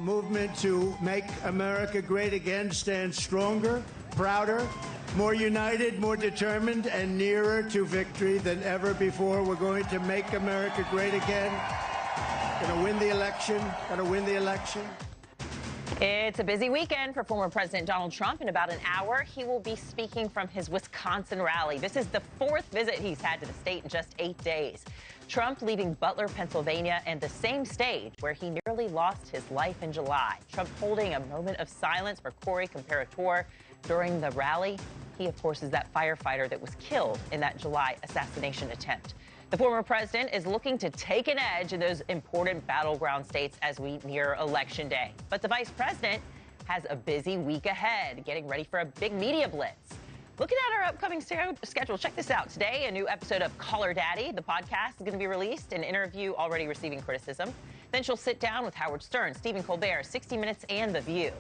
movement to make America great again stands stronger, prouder, more united, more determined, and nearer to victory than ever before. We're going to make America great again. Going to win the election. Going to win the election. It's a busy weekend for former President Donald Trump. In about an hour, he will be speaking from his Wisconsin rally. This is the fourth visit he's had to the state in just 8 days. Trump leaving Butler, Pennsylvania, and the same stage where he nearly lost his life in July. Trump holding a moment of silence for Corey Comparator during the rally. He, of course, is that firefighter that was killed in that July assassination attempt. The former president is looking to take an edge in those important battleground states as we near Election Day. But the vice president has a busy week ahead, getting ready for a big media blitz. Looking at our upcoming schedule, check this out. Today, a new episode of Caller Daddy, the podcast, is going to be released, an interview already receiving criticism. Then she'll sit down with Howard Stern, Stephen Colbert, 60 Minutes, and The View.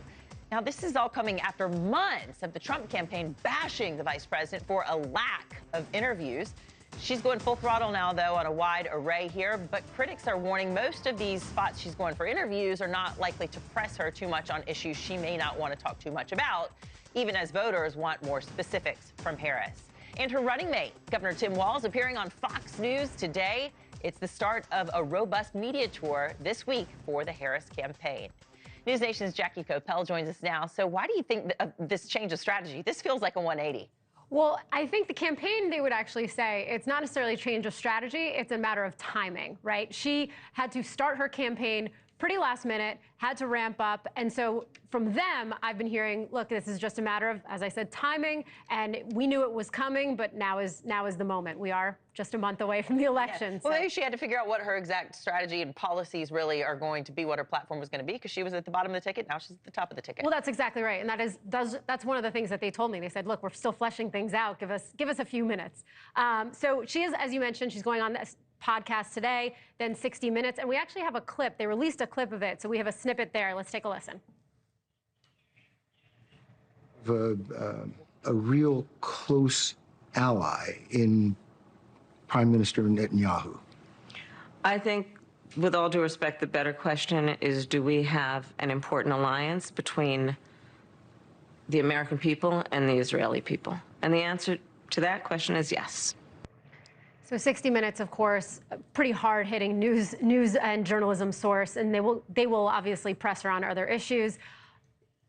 Now, this is all coming after months of the Trump campaign bashing the vice president for a lack of interviews. She's going full throttle now, though, on a wide array here, but critics are warning most of these spots she's going for interviews are not likely to press her too much on issues she may not want to talk too much about, even as voters want more specifics from Harris. And her running mate, Governor Tim Walz, appearing on Fox News today. It's the start of a robust media tour this week for the Harris campaign. News Nation's Jackie Koppell joins us now. So why do you think this change of strategy? This feels like a 180. Well, I think the campaign, they would actually say it's not necessarily a change of strategy, it's a matter of timing, right? She had to start her campaign pretty last minute, had to ramp up. And so from them, I've been hearing, look, this is just a matter of, as I said, timing. And we knew it was coming, but now is the moment. We are just a month away from the election. Well, maybe she had to figure out what her exact strategy and policies really are going to be, what her platform was going to be, because she was at the bottom of the ticket. Now she's at the top of the ticket. Well, that's exactly right. And that's one of the things that they told me. They said, look, we're still fleshing things out. Give us a few minutes. So she is, as you mentioned, she's going on this podcast today, then 60 Minutes. And we actually have a clip. They released a clip of it. So we have a snippet there. Let's take a listen. A real close ally in Prime Minister Netanyahu? I think, with all due respect, the better question is, do we have an important alliance between the American people and the Israeli people? And the answer to that question is yes. So 60 Minutes, of course, a pretty hard-hitting news and journalism source, and they will obviously press her on other issues.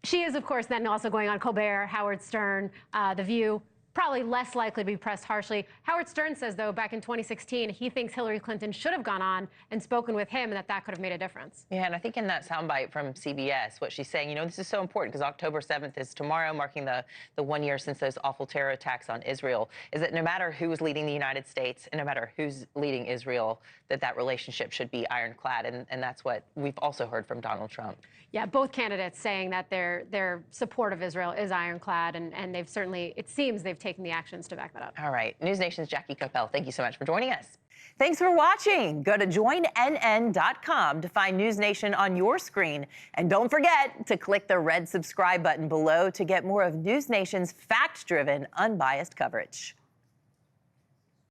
She is, of course, then also going on Colbert, Howard Stern, The View. Probably less likely to be pressed harshly. Howard Stern says, though, back in 2016, he thinks Hillary Clinton should have gone on and spoken with him, and that could have made a difference. Yeah, and I think in that soundbite from CBS, what she's saying, this is so important because October 7th is tomorrow, marking the 1 year since those awful terror attacks on Israel, is that no matter who's leading the United States and no matter who's leading Israel, that relationship should be ironclad. And that's what we've also heard from Donald Trump. Yeah, both candidates saying that their support of Israel is ironclad, and they've certainly, it seems they've taken the actions to back that up. All right. News Nation's Jackie Koppell, thank you so much for joining us. Thanks for watching. Go to joinnn.com to find News Nation on your screen. And don't forget to click the red subscribe button below to get more of News Nation's fact-driven, unbiased coverage.